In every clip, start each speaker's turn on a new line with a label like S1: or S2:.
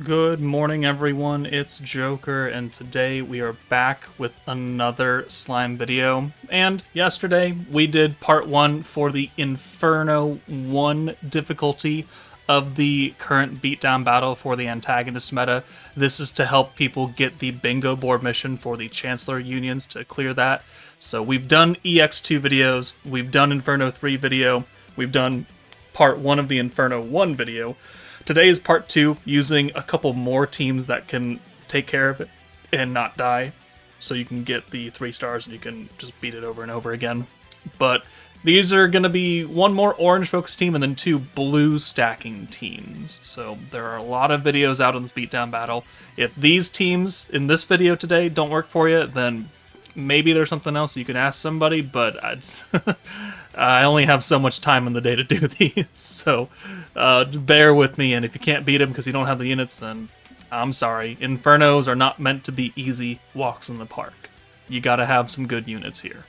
S1: Good morning, everyone. It's Joker, and today we are back with another slime video. And yesterday we did part 1 for the Inferno 1 difficulty of the current beatdown battle for the antagonist meta. This is to help people get the bingo board mission for the Chancellor Unions to clear that. So we've done EX2 videos, we've done Inferno 3 video, we've done part 1 of the Inferno 1 video. Today is part 2, using a couple more teams that can take care of it and not die, so you can get the 3 stars and you can just beat it over and over again. But these are going to be one more orange focused team and then 2 blue stacking teams. So there are a lot of videos out on this beatdown battle. If these teams in this video today don't work for you, then maybe there's something else you can ask somebody, but I only have so much time in the day to do these, so bear with me, and if you can't beat them because you don't have the units, then I'm sorry. Infernos are not meant to be easy walks in the park. You gotta have some good units here.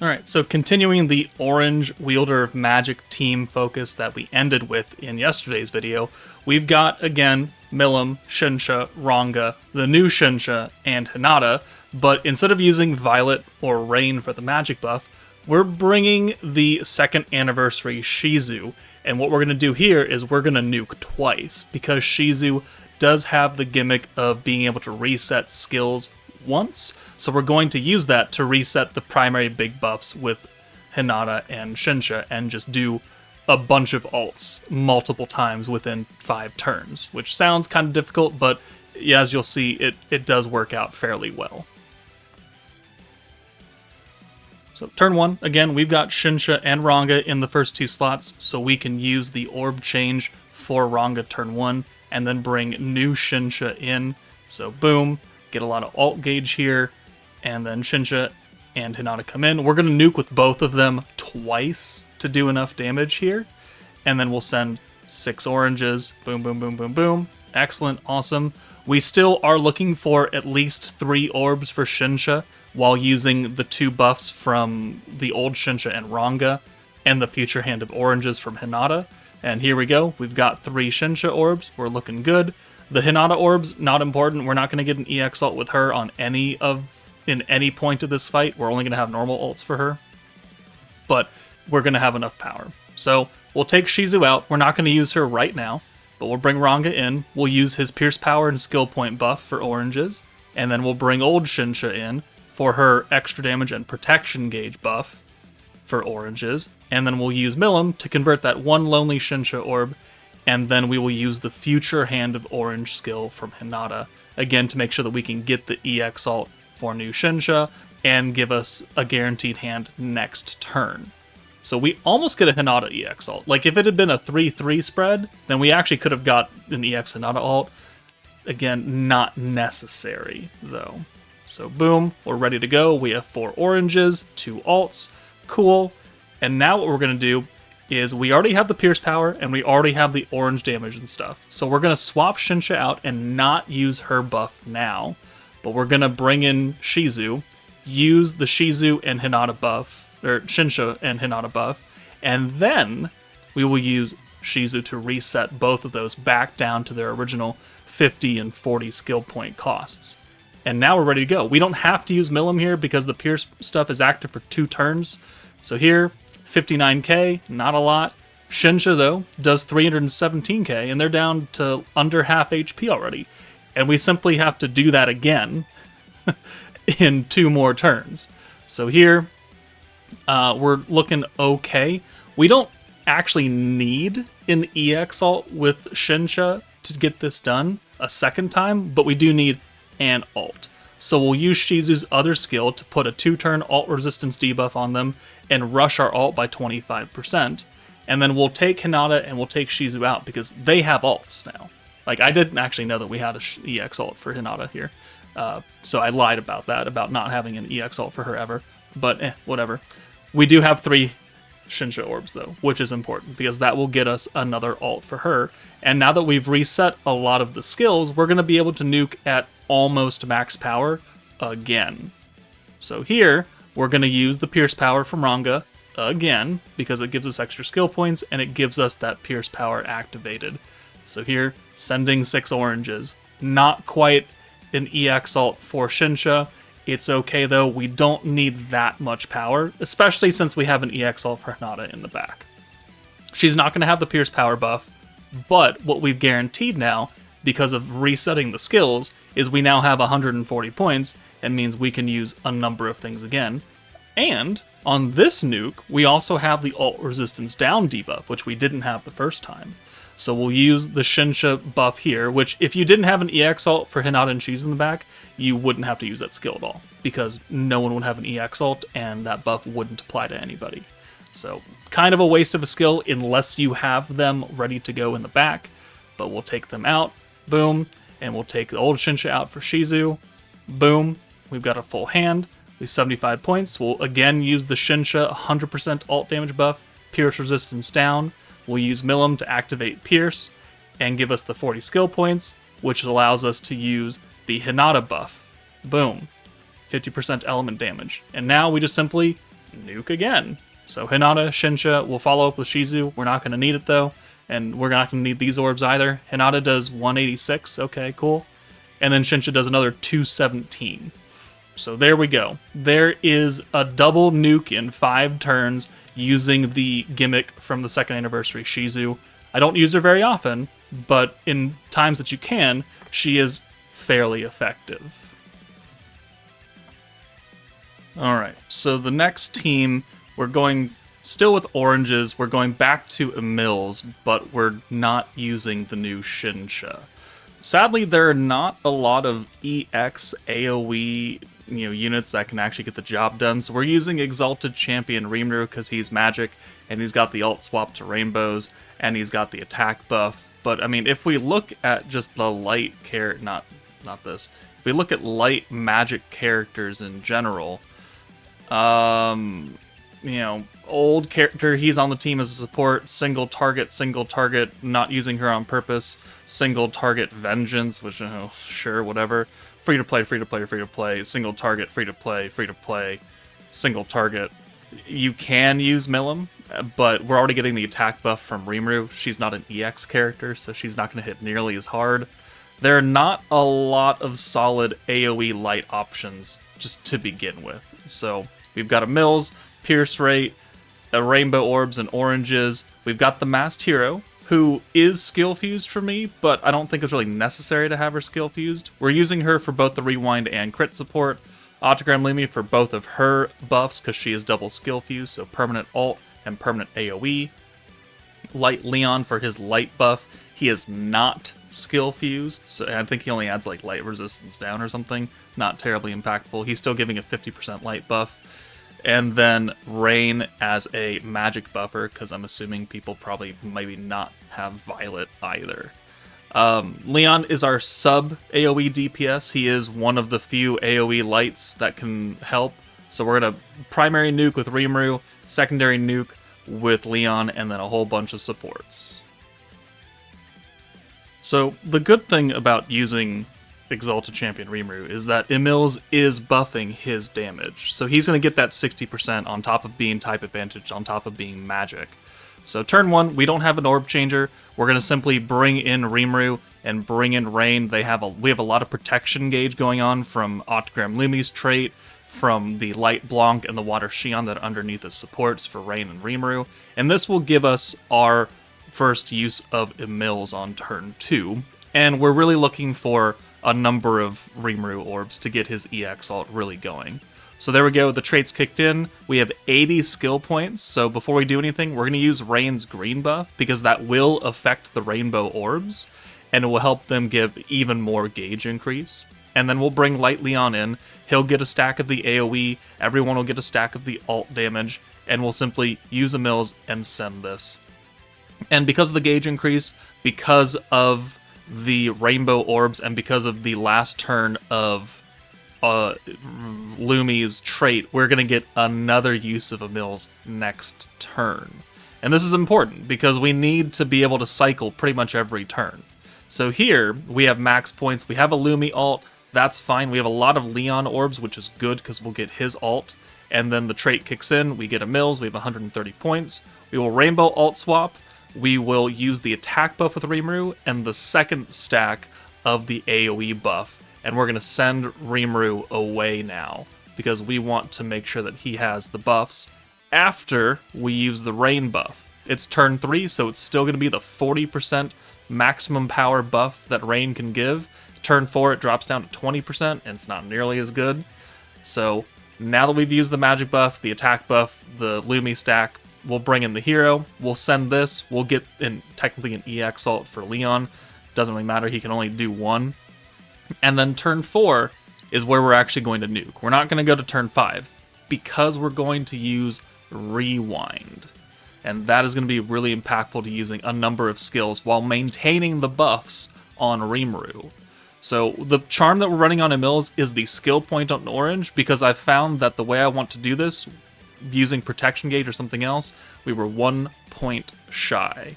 S1: Alright, so continuing the orange Wielder of Magic team focus that we ended with in yesterday's video, we've got, again, Milim, Shinsha, Ranga, the new Shinsha, and Hinata, but instead of using Violet or Rain for the magic buff, we're bringing the 2nd anniversary Shizu, and what we're going to do here is we're going to nuke twice, because Shizu does have the gimmick of being able to reset skills once, so we're going to use that to reset the primary big buffs with Hinata and Shinsha, and just do a bunch of ults multiple times within 5 turns, which sounds kind of difficult, but as you'll see, it does work out fairly well. So turn 1, again, we've got Shinsha and Ranga in the first 2 slots, so we can use the orb change for Ranga turn 1, and then bring new Shinsha in. So boom, get a lot of ult gauge here, and then Shinsha and Hinata come in. We're going to nuke with both of them twice to do enough damage here, and then we'll send 6 oranges. Boom, boom, boom, boom, boom. Excellent, awesome. We still are looking for at least 3 orbs for Shinsha, while using the 2 buffs from the old Shinsha and Ranga, and the future hand of oranges from Hinata. And here we go, we've got 3 Shinsha orbs, we're looking good. The Hinata orbs, not important, we're not going to get an EX ult with her in any point of this fight, we're only going to have normal ults for her. But we're going to have enough power. So we'll take Shizu out, we're not going to use her right now, but we'll bring Ranga in, we'll use his Pierce Power and Skill Point buff for oranges, and then we'll bring old Shinsha in for her extra damage and protection gauge buff for oranges, and then we'll use Milim to convert that 1 lonely Shinsha orb, and then we will use the future hand of orange skill from Hinata, again to make sure that we can get the EX ult for new Shinsha, and give us a guaranteed hand next turn. So we almost get a Hinata EX ult. Like, if it had been a 3-3 spread, then we actually could have got an EX Hinata ult. Again, not necessary, though. So boom, we're ready to go. We have 4 oranges, 2 ults, cool. And now what we're going to do is we already have the Pierce Power, and we already have the orange damage and stuff. So we're going to swap Shinsha out and not use her buff now. But we're going to bring in Shizu, use the Shizu and Hinata buff, or Shinsha and Hinata buff, and then we will use Shizu to reset both of those back down to their original 50 and 40 skill point costs. And now we're ready to go. We don't have to use Milim here because the Pierce stuff is active for 2 turns. So here, 59k, not a lot. Shinsha, though, does 317k, and they're down to under half HP already. And we simply have to do that again in 2 more turns. So here, we're looking okay. We don't actually need an EX ult with Shinsha to get this done a second time, but we do need an ult. So we'll use Shizu's other skill to put a 2-turn ult resistance debuff on them and rush our ult by 25%. And then we'll take Hinata and we'll take Shizu out because they have ults now. Like, I didn't actually know that we had a EX ult for Hinata here. So I lied about that, about not having an EX ult for her ever. But whatever. We do have 3 Shinsha orbs, though, which is important, because that will get us another ult for her. And now that we've reset a lot of the skills, we're going to be able to nuke at almost max power again. So here, we're going to use the Pierce Power from Ranga again, because it gives us extra skill points, and it gives us that Pierce Power activated. So here, sending 6 oranges. Not quite an EX ult for Shinsha. It's okay though, we don't need that much power, especially since we have an EX ult for Hinata in the back. She's not going to have the Pierce power buff, but what we've guaranteed now, because of resetting the skills, is we now have 140 points, and means we can use a number of things again. And on this nuke, we also have the ult resistance down debuff, which we didn't have the first time. So we'll use the Shinsha buff here, which if you didn't have an EX ult for Hinata and Shizu in the back, you wouldn't have to use that skill at all, because no one would have an EX ult, and that buff wouldn't apply to anybody. So kind of a waste of a skill unless you have them ready to go in the back, but we'll take them out, boom, and we'll take the old Shinsha out for Shizu, boom, we've got a full hand, we have 75 points, we'll again use the Shinsha 100% ult damage buff, Pierce resistance down, we'll use Milim to activate Pierce, and give us the 40 skill points, which allows us to use the Hinata buff, boom, 50% element damage, and now we just simply nuke again. So Hinata, Shinsha, we'll follow up with Shizu. We're not going to need it though, and we're not going to need these orbs either. Hinata does 186, okay, cool. And then Shinsha does another 217. So there we go. There is a double nuke in 5 turns using the gimmick from the 2nd anniversary Shizu. I don't use her very often, but in times that you can, she is fairly effective. Alright, so the next team, we're going still with oranges, we're going back to Emils, but we're not using the new Shinsha. Sadly, there are not a lot of EX AoE units that can actually get the job done, so we're using Exalted Champion Rimuru because he's magic, and he's got the ult swap to rainbows, and he's got the attack buff. But, I mean, if we look at just the light not this. If we look at light magic characters in general, old character, he's on the team as a support, single target, not using her on purpose, single target vengeance, which, sure, whatever, free to play, single target, free to play, single target. You can use Milim, but we're already getting the attack buff from Rimuru. She's not an EX character, so she's not going to hit nearly as hard. There are not a lot of solid AoE light options just to begin with. So we've got Emils, Pierce Rate, Rainbow Orbs, and Oranges. We've got the Masked Hero, who is skill fused for me, but I don't think it's really necessary to have her skill fused. We're using her for both the rewind and crit support. Autogram Lumi for both of her buffs, because she is double skill fused, so permanent ult and permanent AoE. Light Leon for his light buff. He is not skill fused, so I think he only adds like light resistance down or something. Not terribly impactful. He's still giving a 50% light buff. And then Rain as a magic buffer, because I'm assuming people probably maybe not have Violet either. Leon is our sub AoE DPS. He is one of the few AoE lights that can help. So we're going to primary nuke with Rimuru, secondary nuke with Leon, and then a whole bunch of supports. So the good thing about using Exalted Champion Rimuru is that Emils is buffing his damage. So he's going to get that 60% on top of being type advantage, on top of being magic. So turn 1, we don't have an orb changer. We're going to simply bring in Rimuru and bring in Rain. We have a lot of protection gauge going on from Autogram Lumi's trait, from the Light Blanc and the Water Xion that are underneath the supports for Rain and Rimuru. And this will give us our first use of Emils on turn 2. And we're really looking for a number of Rimuru orbs to get his EX ult really going. So there we go, the traits kicked in. We have 80 skill points, so before we do anything, we're going to use Rain's green buff, because that will affect the rainbow orbs, and it will help them give even more gauge increase. And then we'll bring Light Leon in, he'll get a stack of the AoE, everyone will get a stack of the ult damage, and we'll simply use Emils and send this. And because of the gauge increase, because of the rainbow orbs, and because of the last turn of Lumi's trait, we're going to get another use of Emils next turn. And this is important, because we need to be able to cycle pretty much every turn. So here, we have max points, we have a Lumi ult, that's fine. We have a lot of Leon orbs, which is good, because we'll get his ult. And then the trait kicks in, we get Emils, we have 130 points. We will rainbow ult swap, we will use the attack buff with Rimuru and the second stack of the AoE buff. And we're going to send Rimuru away now, because we want to make sure that he has the buffs after we use the rain buff. It's turn 3, so it's still going to be the 40% maximum power buff that rain can give. Turn 4, it drops down to 20%, and it's not nearly as good. So now that we've used the magic buff, the attack buff, the Lumi stack, we'll bring in the hero. We'll send this. We'll get technically an EX ult for Leon. Doesn't really matter. He can only do 1. And then turn 4 is where we're actually going to nuke. We're not going to go to turn 5 because we're going to use Rewind. And that is going to be really impactful to using a number of skills while maintaining the buffs on Rimuru. So the charm that we're running on Emils is the skill point on orange, because I've found that the way I want to do this, using protection gauge or something else, we were 1 point shy.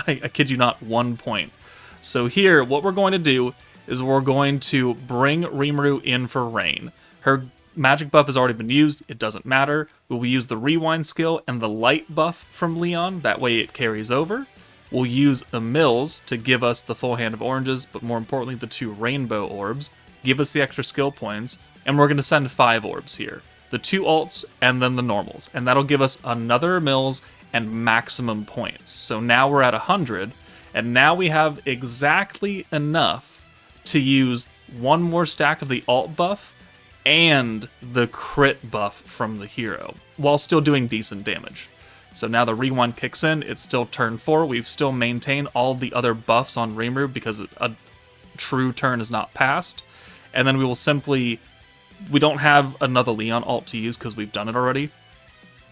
S1: I kid you not, 1 point. So here, what we're going to do is we're going to bring Rimuru in for rain. Her magic buff has already been used, it doesn't matter. We'll use the rewind skill and the light buff from Leon, that way it carries over. We'll use Emils to give us the full hand of oranges, but more importantly the 2 rainbow orbs, give us the extra skill points, and we're going to send 5 orbs here. The 2 ults and then the normals, and that'll give us another Emils and maximum points. So now we're at 100, and now we have exactly enough to use 1 more stack of the alt buff and the crit buff from the hero, while still doing decent damage. So now the rewind kicks in, it's still turn 4, we've still maintained all the other buffs on Rimuru because a true turn is not passed, and then we will simply, we don't have another Leon ult to use because we've done it already.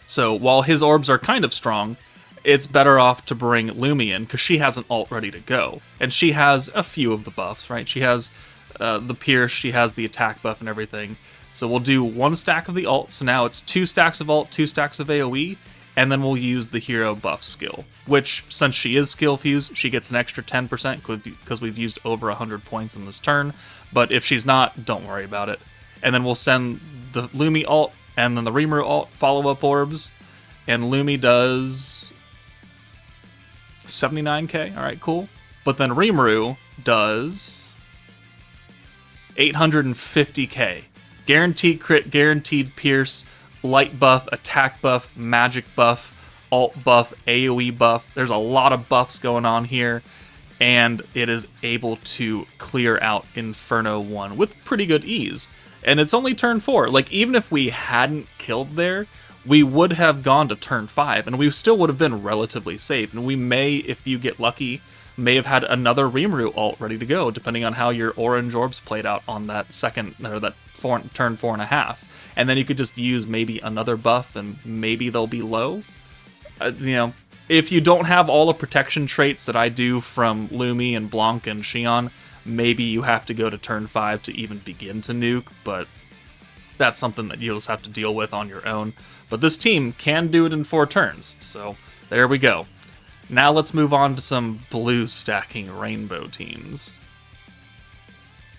S1: So while his orbs are kind of strong, it's better off to bring Lumi in because she has an ult ready to go. And she has a few of the buffs, right? She has the Pierce, she has the attack buff and everything. So we'll do 1 stack of the ult, so now it's 2 stacks of ult, 2 stacks of AoE, and then we'll use the hero buff skill, which, since she is skill fused, she gets an extra 10% because we've used over 100 points in this turn. But if she's not, don't worry about it. And then we'll send the Lumi ult and then the Rimuru ult follow-up orbs, and Lumi does 79k, alright, cool. But then Rimuru does 850k. Guaranteed crit, guaranteed pierce, light buff, attack buff, magic buff, alt buff, AoE buff. There's a lot of buffs going on here, and it is able to clear out Inferno 1 with pretty good ease. And it's only turn 4. Like, even if we hadn't killed there, we would have gone to turn 5, and we still would have been relatively safe. And we may, if you get lucky, may have had another Rimuru ult ready to go, depending on how your orange orbs played out on that second, or that turn 4.5. And then you could just use maybe another buff, and maybe they'll be low. If you don't have all the protection traits that I do from Lumi and Blanc and Xion, maybe you have to go to turn 5 to even begin to nuke, but that's something that you'll just have to deal with on your own. But this team can do it in 4 turns, so there we go. Now let's move on to some blue stacking rainbow teams.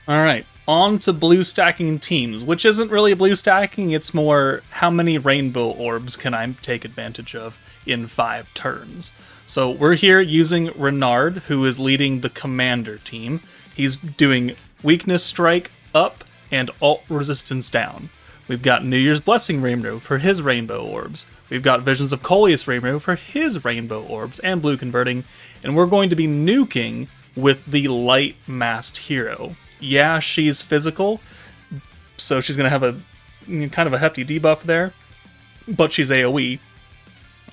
S1: Alright, on to blue stacking teams, which isn't really blue stacking, it's more how many rainbow orbs can I take advantage of in 5 turns. So we're here using Renard, who is leading the commander team. He's doing weakness strike up and alt resistance down. We've got New Year's Blessing Rimuru for his rainbow orbs. We've got Visions of Coleus Rimuru for his rainbow orbs and blue converting. And we're going to be nuking with the light masked hero. Yeah, she's physical, so she's going to have a kind of a hefty debuff there, but she's AoE.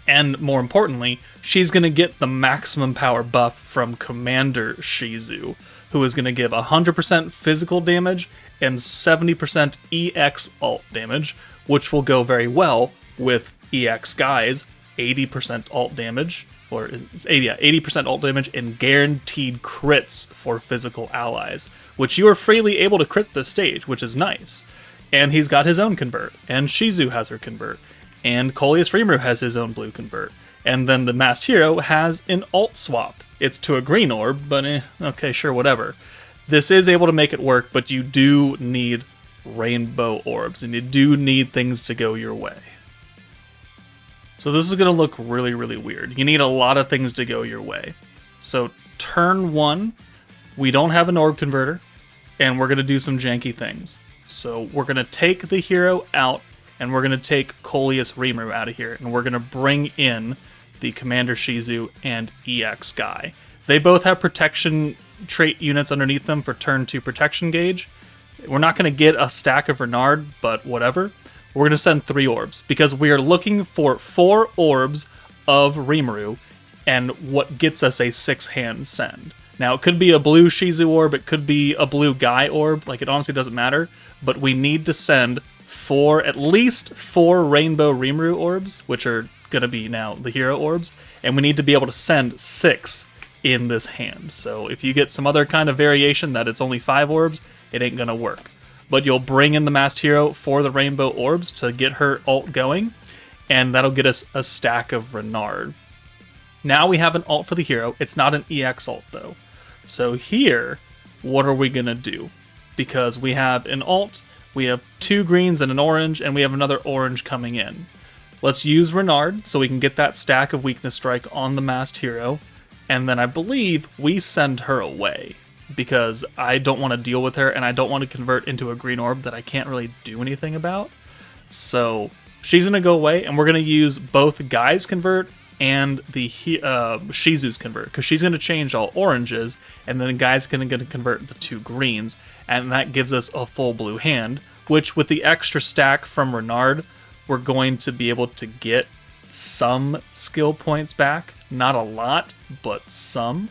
S1: And more importantly, she's going to get the maximum power buff from Commander Shizu, who is going to give 100% physical damage and 70% EX alt damage, which will go very well with EX guys, 80% alt damage, or 80% alt damage and guaranteed crits for physical allies, which you are freely able to crit this stage, which is nice. And he's got his own convert, and Shizu has her convert, and Coleus Rimuru has his own blue convert, and then the masked hero has an alt swap. It's to a green orb, but okay, sure, whatever. This is able to make it work, but you do need rainbow orbs, and you do need things to go your way. So this is going to look really, really weird. You need a lot of things to go your way. So turn 1, we don't have an orb converter, and we're going to do some janky things. So we're going to take the hero out, and we're going to take Emils Rimuru out of here, and we're going to bring in the Commander Shizu and EX guy. They both have protection trait units underneath them for turn 2 protection gauge. We're not going to get a stack of Renard, but whatever. We're going to send 3 orbs, because we are looking for 4 orbs of Rimuru, and what gets us a 6-hand send. Now, it could be a blue Shizu orb, it could be a blue Guy orb, like, it honestly doesn't matter, but we need to send at least 4 Rainbow Rimuru orbs, which are going to be now the hero orbs, and we need to be able to send 6 in this hand. So if you get some other kind of variation that it's only 5 orbs, it ain't going to work. But you'll bring in the masked hero for the rainbow orbs to get her ult going, and that'll get us a stack of Renard. Now we have an ult for the hero. It's not an EX ult, though. So here, what are we going to do? Because we have an ult, we have 2 greens and an orange, and we have another orange coming in. Let's use Renard so we can get that stack of Weakness Strike on the masked hero, and then I believe we send her away, because I don't want to deal with her, and I don't want to convert into a green orb that I can't really do anything about. So she's going to go away, and we're going to use both Guy's convert and the Shizu's convert, because she's going to change all oranges, and then Guy's going to convert the 2 greens, and that gives us a full blue hand, which with the extra stack from Renard, we're going to be able to get some skill points back. Not a lot, but some.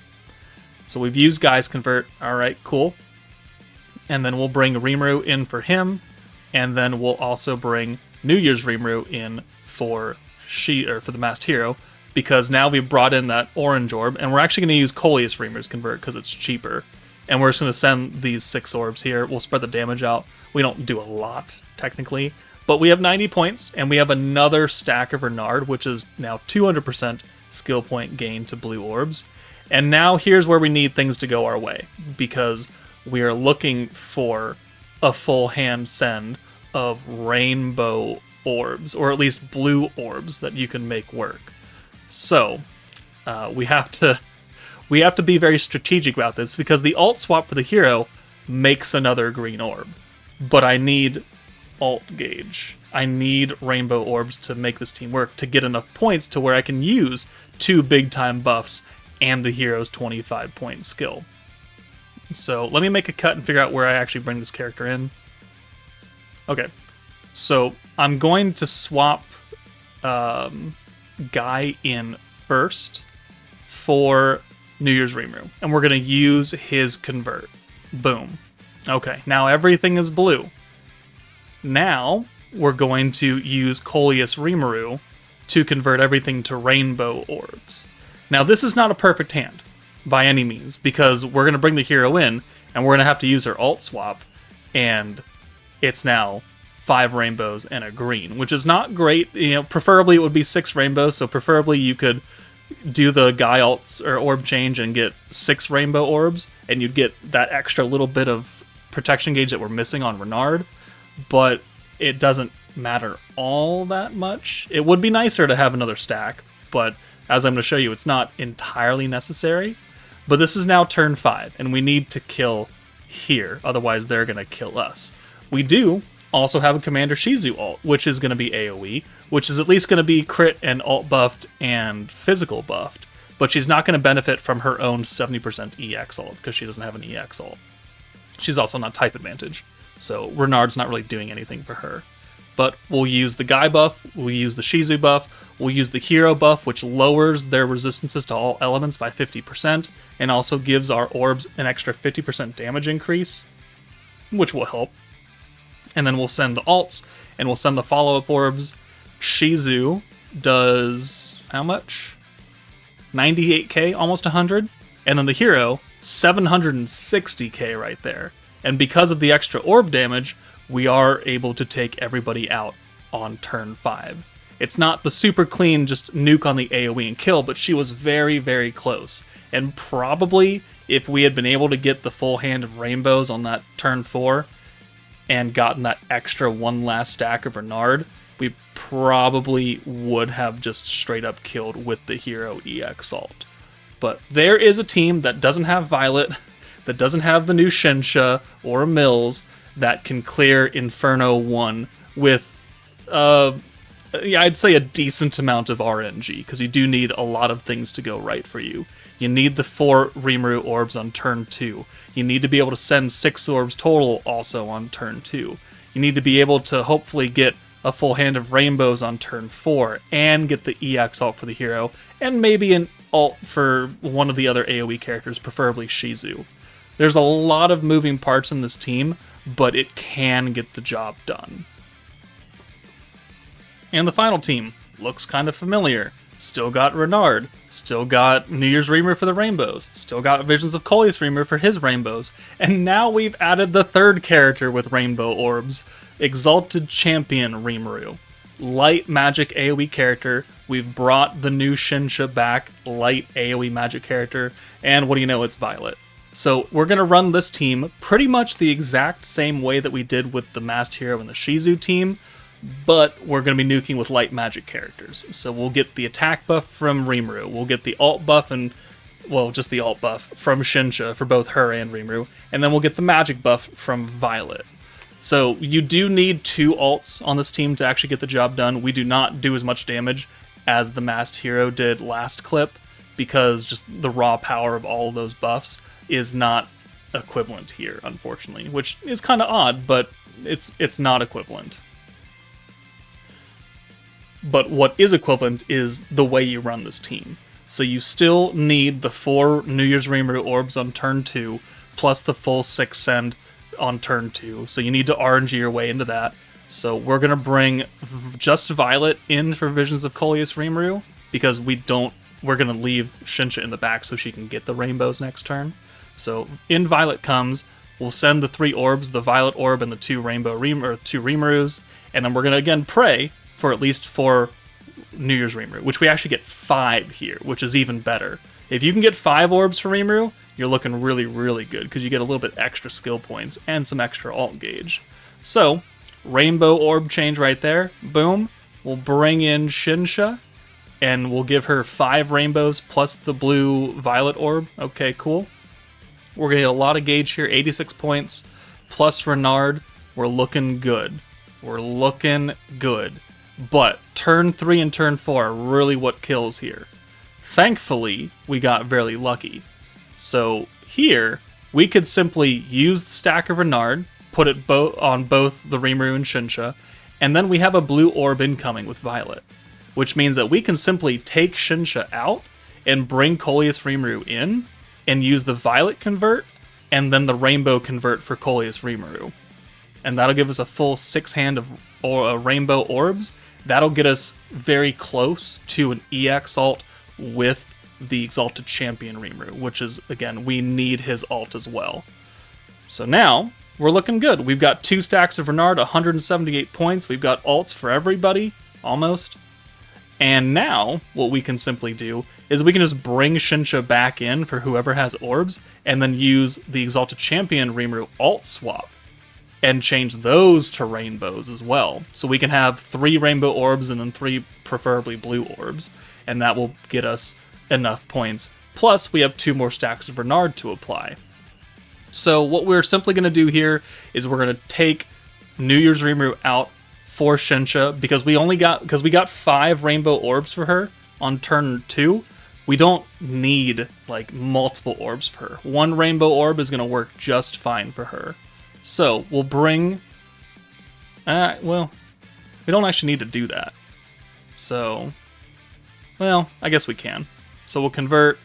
S1: So we've used Guy's convert. Alright, cool. And then we'll bring Rimuru in for him, and then we'll also bring New Year's Rimuru in for the masked hero, because now we've brought in that orange orb, and we're actually going to use Emils Rimuru's convert because it's cheaper. And we're just going to send these 6 orbs here. We'll spread the damage out. We don't do a lot, technically. But we have 90 points, and we have another stack of Renard, which is now 200% skill point gain to blue orbs. And now here's where we need things to go our way, because we are looking for a full hand send of rainbow orbs, or at least blue orbs that you can make work. So we have to be very strategic about this, because the alt swap for the hero makes another green orb, but I need alt gauge. I need rainbow orbs to make this team work, to get enough points to where I can use 2 big time buffs and the hero's 25 point skill. So let me make a cut and figure out where I actually bring this character in. Okay, so I'm going to swap Guy in first for New Year's Rimuru, and we're going to use his convert. Boom. Okay, now everything is blue. Now we're going to use Emils Rimuru to convert everything to rainbow orbs. Now this is not a perfect hand by any means, because we're going to bring the hero in, and we're going to have to use her alt swap, and it's now 5 rainbows and a green, which is not great. You know, preferably it would be 6 rainbows, so preferably you could do the Guy alts or orb change and get 6 rainbow orbs, and you'd get that extra little bit of protection gauge that we're missing on Renard, but it doesn't matter all that much. It would be nicer to have another stack, but as I'm going to show you, it's not entirely necessary. But this is now turn 5, and we need to kill here, otherwise they're going to kill us. We do also have a Commander Shizu ult, which is going to be AoE, which is at least going to be crit and ult buffed and physical buffed, but she's not going to benefit from her own 70% EX ult, because she doesn't have an EX ult. She's also not type advantage, so Renard's not really doing anything for her. But we'll use the Guy buff, we'll use the Shizu buff, we'll use the hero buff, which lowers their resistances to all elements by 50%, and also gives our orbs an extra 50% damage increase, which will help. And then we'll send the alts, and we'll send the follow-up orbs. Shizu does how much? 98k, almost 100. And then the hero, 760k right there. And because of the extra orb damage, we are able to take everybody out on turn 5. It's not the super clean just nuke on the AoE and kill, but she was very, very close. And probably, if we had been able to get the full hand of rainbows on that turn 4, and gotten that extra one last stack of Renard, we probably would have just straight up killed with the hero EX ult. But there is a team that doesn't have Violet, that doesn't have the new Shinsha or Emils, that can clear Inferno 1 with, I'd say a decent amount of RNG, because you do need a lot of things to go right for you. You need the 4 Rimuru orbs on turn 2. You need to be able to send 6 orbs total also on turn 2. You need to be able to hopefully get a full hand of rainbows on turn 4, and get the EX ult for the hero, and maybe an ult for one of the other AoE characters, preferably Shizu. There's a lot of moving parts in this team, but it can get the job done. And the final team looks kind of familiar. Still got Renard, still got New Year's Rimuru for the rainbows, still got Visions of Coleus Rimuru for his rainbows, and now we've added the third character with rainbow orbs, Exalted Champion Rimuru. Light magic AoE character, we've brought the new Shinsha back, light AoE magic character, and what do you know, it's Violet. So we're going to run this team pretty much the exact same way that we did with the Masked Hero and the Shizu team, but we're going to be nuking with light magic characters. So we'll get the attack buff from Rimuru, we'll get the alt buff just the alt buff from Shinsha for both her and Rimuru, and then we'll get the magic buff from Violet. So you do need 2 alts on this team to actually get the job done. We do not do as much damage as the Masked Hero did last clip, because just the raw power of all of those buffs is not equivalent here, unfortunately, which is kind of odd, but it's not equivalent. But what is equivalent is the way you run this team. So you still need the 4 New Year's Rimuru orbs on turn 2, plus the full 6 send on turn 2. So you need to RNG your way into that. So we're going to bring just Violet in for Visions of Coleus Rimuru, because we're going to leave Shinsha in the back so she can get the rainbows next turn. So in Violet comes, we'll send the 3 orbs, the Violet orb and the 2 2 Rimurus, and then we're going to again pray for at least 4 New Year's Rimuru, which we actually get 5 here, which is even better. If you can get 5 orbs for Rimuru, you're looking really, really good, because you get a little bit extra skill points and some extra alt gauge. So, rainbow orb change right there. Boom. We'll bring in Shinsha, and we'll give her 5 rainbows plus the blue Violet orb. Okay, cool. We're going to get a lot of gauge here, 86 points, plus Renard. We're looking good. We're looking good. But turn 3 and turn 4 are really what kills here. Thankfully, we got very lucky. So here, we could simply use the stack of Renard, put it on both the Rimuru and Shinsha, and then we have a blue orb incoming with Violet, which means that we can simply take Shinsha out and bring Coleus Rimuru in, and use the Violet convert, and then the Rainbow convert for Coleus Rimuru. And that'll give us a full 6 hand of rainbow orbs. That'll get us very close to an EX ult with the Exalted Champion Rimuru, which is, again, we need his ult as well. So now, we're looking good. We've got 2 stacks of Renard, 178 points. We've got ults for everybody, almost. And now, what we can simply do is we can just bring Shinsha back in for whoever has orbs, and then use the Exalted Champion Rimuru alt swap, and change those to rainbows as well. So we can have 3 rainbow orbs and then 3 preferably blue orbs, and that will get us enough points. Plus, we have 2 more stacks of Renard to apply. So what we're simply going to do here is we're going to take New Year's Rimuru out for Shinsha, because we got 5 rainbow orbs for her on turn 2. We don't need like multiple orbs for her. 1 rainbow orb is going to work just fine for her. So we'll bring... well, we don't actually need to do that. So, well, I guess we can. So we'll convert,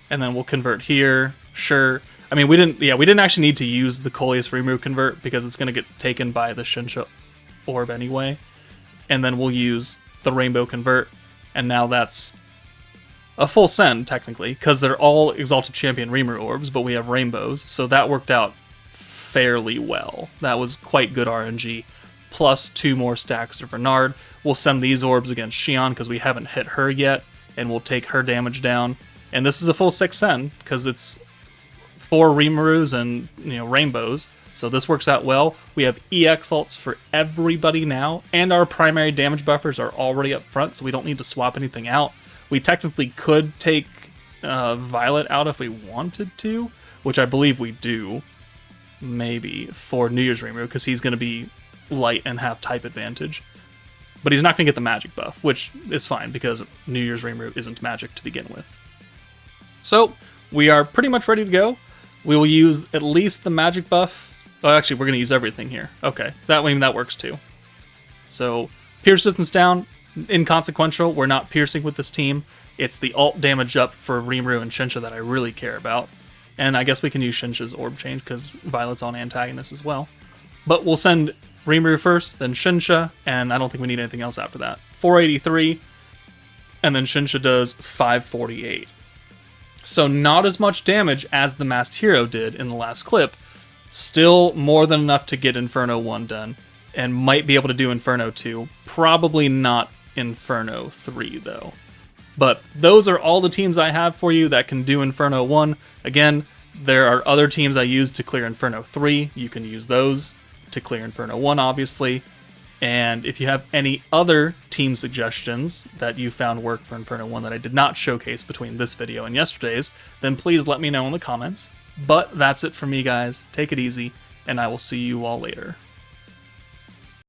S1: and then we'll convert here. Sure. I mean, we didn't actually need to use the Coleus Rimuru convert, because it's going to get taken by the Shinsha orb anyway. And then we'll use the Rainbow convert, and now that's a full send, technically, because they're all Exalted Champion Rimuru orbs, but we have rainbows, so that worked out fairly well. That was quite good RNG, plus 2 more stacks of Renard. We'll send these orbs against Xion, because we haven't hit her yet, and we'll take her damage down. And this is a full 6 send, because it's 4 Rimurus and rainbows, So this works out well. We have EX ults for everybody now, and our primary damage buffers are already up front, so we don't need to swap anything out. We technically could take Violet out if we wanted to, which I believe we do, maybe, for New Year's Rimuru, because he's going to be light and have type advantage. But he's not going to get the magic buff, which is fine, because New Year's Rimuru isn't magic to begin with. So, we are pretty much ready to go. We will use at least the magic buff. Oh, actually, we're going to use everything here. Okay, that works too. So, Pierce distance down, inconsequential. We're not piercing with this team. It's the ult damage up for Rimuru and Shinsha that I really care about. And I guess we can use Shinsha's orb change because Violet's on Antagonist as well. But we'll send Rimuru first, then Shinsha, and I don't think we need anything else after that. 483, and then Shinsha does 548. So not as much damage as the Masked Hero did in the last clip. Still more than enough to get Inferno 1 done, and might be able to do Inferno 2. Probably not Inferno 3, though. But those are all the teams I have for you that can do Inferno 1. Again, there are other teams I use to clear Inferno 3. You can use those to clear Inferno 1, obviously. And if you have any other team suggestions that you found work for Inferno 1 that I did not showcase between this video and yesterday's, then please let me know in the comments. But that's it for me, guys. Take it easy, and I will see you all later.